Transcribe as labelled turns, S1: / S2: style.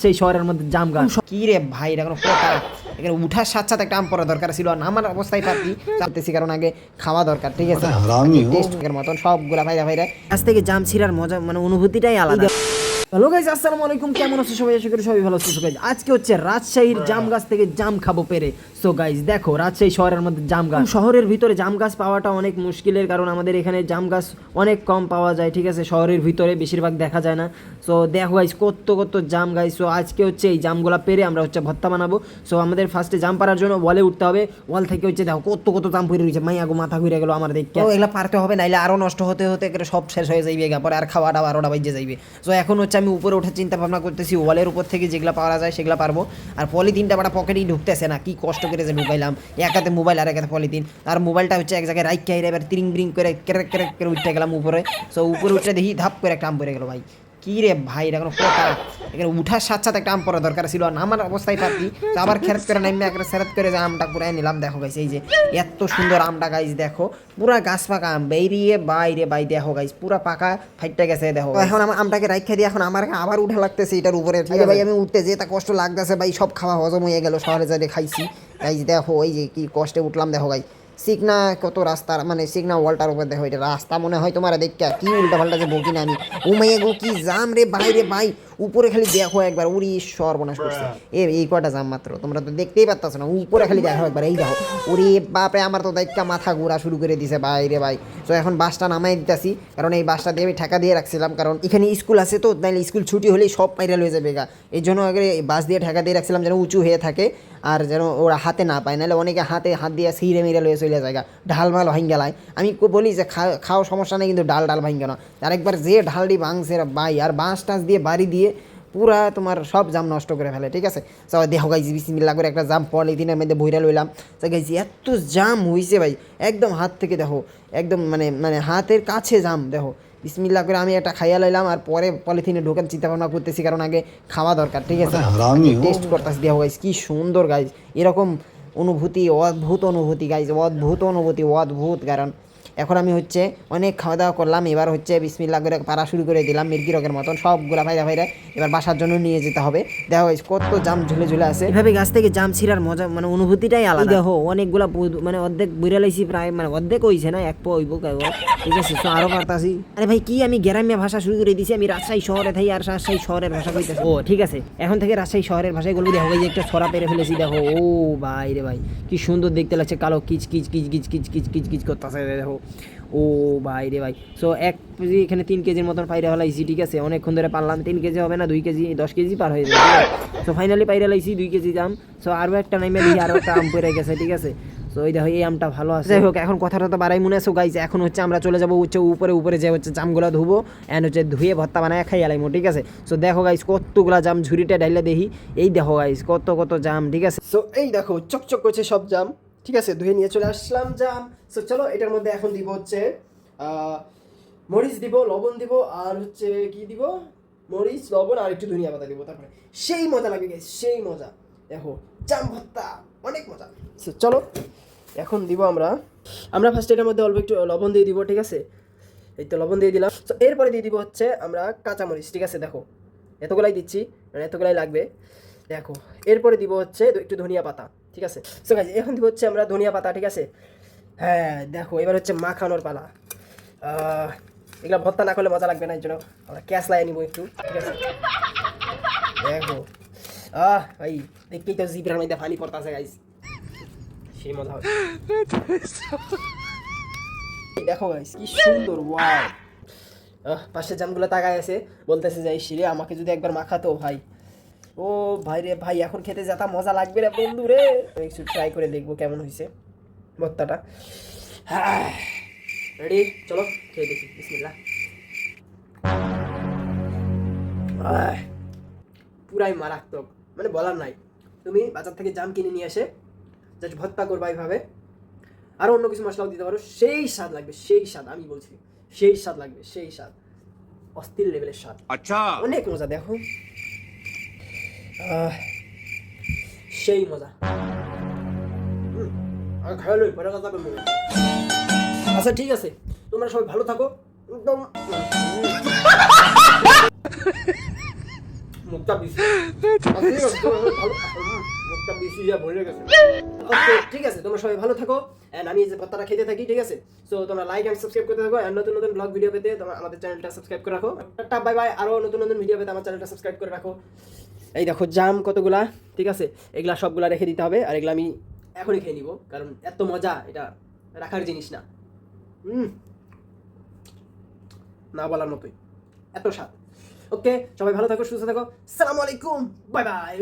S1: রাজশাহী শহরের মধ্যে জাম গাছ। কি রে ভাই, এটা কোনো কথা? এখানে উঠার সাথে সাথে একটা আম পড়া দরকার ছিল, আর আমার অবস্থায় পারতি চাপতেছি, কারণ আগে খাওয়া দরকার, ঠিক আছে? টেস্টের মতন সবগুলা ভাইরা ভাইরা কাছ থেকে জাম ছিঁড়ার মজা, মানে অনুভূতিটাই আলাদা। হ্যালো গাইস, আসসালামু আলাইকুম, কেমন আছো সবাই? আশা করি সবাই ভালো আছো। গাইস আজকে হচ্ছে রাজশাহীর জাম গাছ থেকে জাম খাবো পেরে। সো গাইস দেখো, রাজশাহী শহরের মধ্যে জাম গাছ, শহরের ভিতরে জাম গাছ পাওয়াটা অনেক মুশকিলের, কারণ আমাদের এখানে জাম গাছ অনেক কম পাওয়া যায়, ঠিক আছে? শহরের ভিতরে বেশিরভাগ দেখা যায় না। সো দেখো গাইস, কত কত জাম গাইস। সো আজকে হচ্ছে এই জামগুলা পেরে আমরা হচ্ছে ভর্তা বানাবো। সো আমাদের ফার্স্টে জাম পাড়ার জন্য ওয়ালে উঠতে হবে। ওয়াল থেকে হচ্ছে দেখো কত কত জাম পড়ে রয়েছে, মাইয়াগো মাথা ঘুরে গেল আমার দেখতে। এগুলা পারতে হবে, নাইলে আরো নষ্ট হতে হতে সব শেষ হয়ে যাইবে, পরে আর খাওয়াটা 12টা বাজে যাইবে। সো এখন হচ্ছে আমি উপরে ওঠার চিন্তা ভাবনা করতেছি, ওয়ালের উপর থেকে যেগুলো পাওয়া যায় সেগুলো পারবো। আর পলিথিনটা বাড়া পকেটেই ঢুকতেছে না, কি কষ্ট করে যে ঢুকাইলাম। এক হাতে মোবাইল আর এক হাতে পলিথিন, আর মোবাইলটা হচ্ছে এক জায়গায় রাইখ খাই, এবার তিরিং বিরিং করে ক্যারেক ক্যারেক করে উঠতে গেলাম উপরে। সো উপরে উঠে দেখি ধাপ করে একটা আম পড়ে গেল। ভাই কি রে ভাই, এটা কোনো কথা? এখানে উঠার সাথে সাথে একটা আম পড়া দরকার ছিল, আর আমার অবস্থায় পারতি আবার খেরত করে নামে একটা সেরত করে যে আমটা পুরাই নিলাম। দেখো গাইস, এই যে এত সুন্দর আমটা গাইস, দেখো পুরা গাছ পাকা আম, বেরিয়ে বাইরে বাই দেখো গাইস, পুরা পাকা ফাইটটা গেছে। দেখো এখন আমার আমটাকে রাইখা দিয়ে এখন আমার আবার উঠা লাগতেছে এটার উপরে। ভাই আমি উঠতে যে তা কষ্ট লাগতেছে ভাই, সব খাওয়া হজম হয়ে গেল, শহরে যাই খাইছি গাইস। দেখো এই যে কি কষ্টে উঠলাম, দেখো গাইস সিগনা কত রাস্তা, মানে সিগনা ওয়ালটার উপর দেখো, এটা রাস্তা মনে হয় তোমার দেখতে কি উল্টা পাল্টা যে বকি না আমি। ও মাইয়া গো কি জাম রে ভাই, রে ভাই উপরে খালি দেখো একবার, উড়ি সর্বনাশ করছে। এই কয়টা জাম মাত্র, তোমরা তো দেখতেই পারতাছ না, উপরে খালি দেখো একবার, এই দেখো ওরে বাপরে, আমার তো দেখা মাথা ঘোরা শুরু করে দিছে ভাই রে ভাই। তো এখন বাসটা নামাই দিতেছি, কারণ এই বাসটা দিয়ে আমি ঠেকা দিয়ে রাখছিলাম, কারণ এখানে স্কুল আছে, তো নাইলে স্কুল ছুটি হলেই সব পাইরাল হয়ে যাবে গা। এই জন্য আগে বাস দিয়ে ঠেকা দিয়ে রাখছিলাম, যেন উঁচু হয়ে থাকে আর যেন ওরা হাতে না পায়, নাহলে অনেকে হাত দিয়ে ছিঁড়ে মিরে লয়ে চলে যায়, ঢাল মাল ভাঙ্গা লাই। আমি বলি যে খাও সমস্যা নেই, কিন্তু ডাল ভাঙ্গে না। আর একবার যে ঢালটি ভাঙছে ভাই, আর বাঁশ টাঁশ দিয়ে বাড়ি দিয়ে পুরা তোমার সব জাম নষ্ট করে ফেলে, ঠিক আছে? সবাই দেখো গাইছি, বিসমিল্লাহ করে একটা জাম পলিথিনের মধ্যে বইরা লইলাম। তো গাইছি এত জাম হইছে ভাই, একদম হাত থেকে দেখো, একদম মানে মানে হাতের কাছে জাম। দেখো বিসমিল্লাহ করে আমি একটা খাইয়া লাইলাম, আর পরে পলিথিনে ঢোকার চিন্তা ভাবনা করতেছি, কারণ আগে খাওয়া দরকার, ঠিক আছে? টেস্ট করতেছি। দেখো গাইস কি সুন্দর গাইস, এরকম অনুভূতি, অদ্ভুত অনুভূতি গাইজ, অদ্ভুত অনুভূতি, অদ্ভুত। কারণ এখন আমি হচ্ছে অনেক খাওয়া দাওয়া করলাম, এবার হচ্ছে বিসমিল্লাহ করে পাড়া শুরু করে দিলাম মির্গি রকের মতন সবগুলা ভাইরা ভাইরা, এবার বাসার জন্য নিয়ে যেতে হবে। দেখো গাইজ কত জাম ঝুলে ঝুলে আছে, এভাবে গাছ থেকে জাম ছিঁড়ার মজা, মানে অনুভূতিটাই আলাদা। দেখো অনেকগুলা মানে অর্ধেক বুড়া লাইছি প্রায়, মানে অর্ধেক হইছে না, এক পো হইব, ঠিক আছে? তো আরো পারতাছি। আরে ভাই কি আমি গ্রাম্য ভাষা শুরু করে দিছি, আমি রাজশাহী শহরে থাকি, আর রাজশাহী শহরের ভাষা কইতেছি। ও ঠিক আছে, এখন থেকে রাজশাহী শহরের ভাষায় বলবো। দেখো এই যে একটা ছড়া পেরে ফেলেছি, দেখো ও ভাই রে ভাই কি সুন্দর দেখতে লাগছে, কালো কিচ কিচ কিচ কিচ কিচ কিচ কিচ কিচ করতেছে, দেখো ও ভাই রে ভাই। সো এক কেজি এখানে 3 কেজির মতন পাইরা ফেলাইছি, ঠিক আছে? অনেকক্ষণ ধরে পারলাম, 3 কেজি হবে না, 2 কেজি 10 কেজি পার হয়ে যাবে। সো ফাইনালি পাইরা লাইছি 2 কেজি জাম। সো আরও একটা নাইমে দিই, আরও একটা আম পড়ে গেছে, ঠিক আছে? সো এই দেখো এই আমটা ভালো আছে। যাই হোক, এখন কথাটা তো বাড়াই মনে আছে গাইজ, এখন হচ্ছে আমরা চলে যাবো হচ্ছে উপরে যে হচ্ছে জামগুলো ধুবো, অ্যান্ড হচ্ছে ধুয়ে ভর্তা বানায় খাই আলাইমো, ঠিক আছে? সো দেখো গাইজ কতগুলা জাম ঝুড়িটা ঢাইলে দেখি, এই দেখো গাইজ কত কত জাম, ঠিক আছে? সো এই দেখো চকচক করছে সব জাম, ঠিক আছে? ধুয়ে নিয়ে চলে আসলাম জাম। সো চলো এটার মধ্যে এখন দিব হচ্ছে মরিচ দিব, লবণ দিব, আর হচ্ছে কি দিব, মরিচ লবণ আর একটু ধনিয়া পাতা দিব, তারপরে সেই মজা লাগবে গাইজ, সেই মজা। দেখো জাম ভর্তা অনেক মজা। সো চলো এখন দিব আমরা ফার্স্ট এটার মধ্যে অল্প একটু লবণ দিয়ে দিব, ঠিক আছে? এই তো লবণ দিয়ে দিলাম। তো এরপরে দিয়ে দিব হচ্ছে আমরা কাঁচামরিচ, ঠিক আছে? দেখো এতগুলাই দিচ্ছি, মানে এতগুলাই লাগবে। দেখো এরপরে দিব হচ্ছে একটু ধনিয়া পাতা, ঠিক আছে? সো গাইজ এখন দিব হচ্ছে আমরা ধনিয়া পাতা, ঠিক আছে? হ্যাঁ দেখো এবার হচ্ছে মাখানোর পালা। এগুলো ভর্তা না করলে মজা লাগবে না, এই জন্য আমরা ক্যাশ লাই নিবো একটু, ঠিক আছে? দেখো ভাই দেখতেই তো জিভের মধ্যে পানি পড়তেছে গাইজ, সেই মজা হবে। দেখো গাইস কি সুন্দর, ওয়াও। পাশে জামগুলো তাকায় আছে, বলতেছে যাই শিরে আমাকে যদি একবার মাখাতো ভাই। ও ভাই রে ভাই, এখন খেতে যাতা মজা লাগবে রে বন্ধু রে। একটু ট্রাই করে দেখবো কেমন হয়েছে ভর্তাটা। রেডি, চলো খেয়ে দেখি, বিসমিল্লাহ। পুরাই মারাত্মক, মানে বলার নাই। তুমি বাজার থেকে জাম কিনে নিয়ে এসে জাস্ট ভর্তা করবা এইভাবে, আর অন্য কিছু মশলাও দিতে পারো, সেই স্বাদ লাগবে, সেই স্বাদ, আমি বলছি সেই স্বাদ লাগবে, সেই স্বাদ, অস্থির লেভেলের স্বাদ। আচ্ছা অনেক মজা, দেখো সেই মজা। আচ্ছা ঠিক আছে, তোমরা সবাই ভালো থাকো, একদম
S2: মুখটা বেশি মুখটা বেশি যা ভরে গেছে।
S1: ওকে ঠিক আছে, তোমরা সবাই ভালো থাকো এন্ড আমি এই যে ভর্তাটা খেতে থাকি, ঠিক আছে? সো তোমরা লাইক এন্ড সাবস্ক্রাইব করতে থাকো এন্ড নতুন নতুন ব্লগ ভিডিও পেতে তোমরা আমাদের চ্যানেলটা সাবস্ক্রাইব করে রাখো। Tata bye bye. আরো নতুন নতুন ভিডিও পেতে আমার চ্যানেলটা সাবস্ক্রাইব করে রাখো। এই দেখো জাম কতগুলা, ঠিক আছে? এগুলা সবগুলা রেখে দিতে হবে আর এগুলা আমি এখনই খেয়ে নিব, কারণ এত মজা, এটা রাখার জিনিস না। না বলার মতোই, এত স্বাদ। ওকে সবাই ভালো থাকো, সুস্থ থাকো, আসসালামু আলাইকুম, বাই বাই।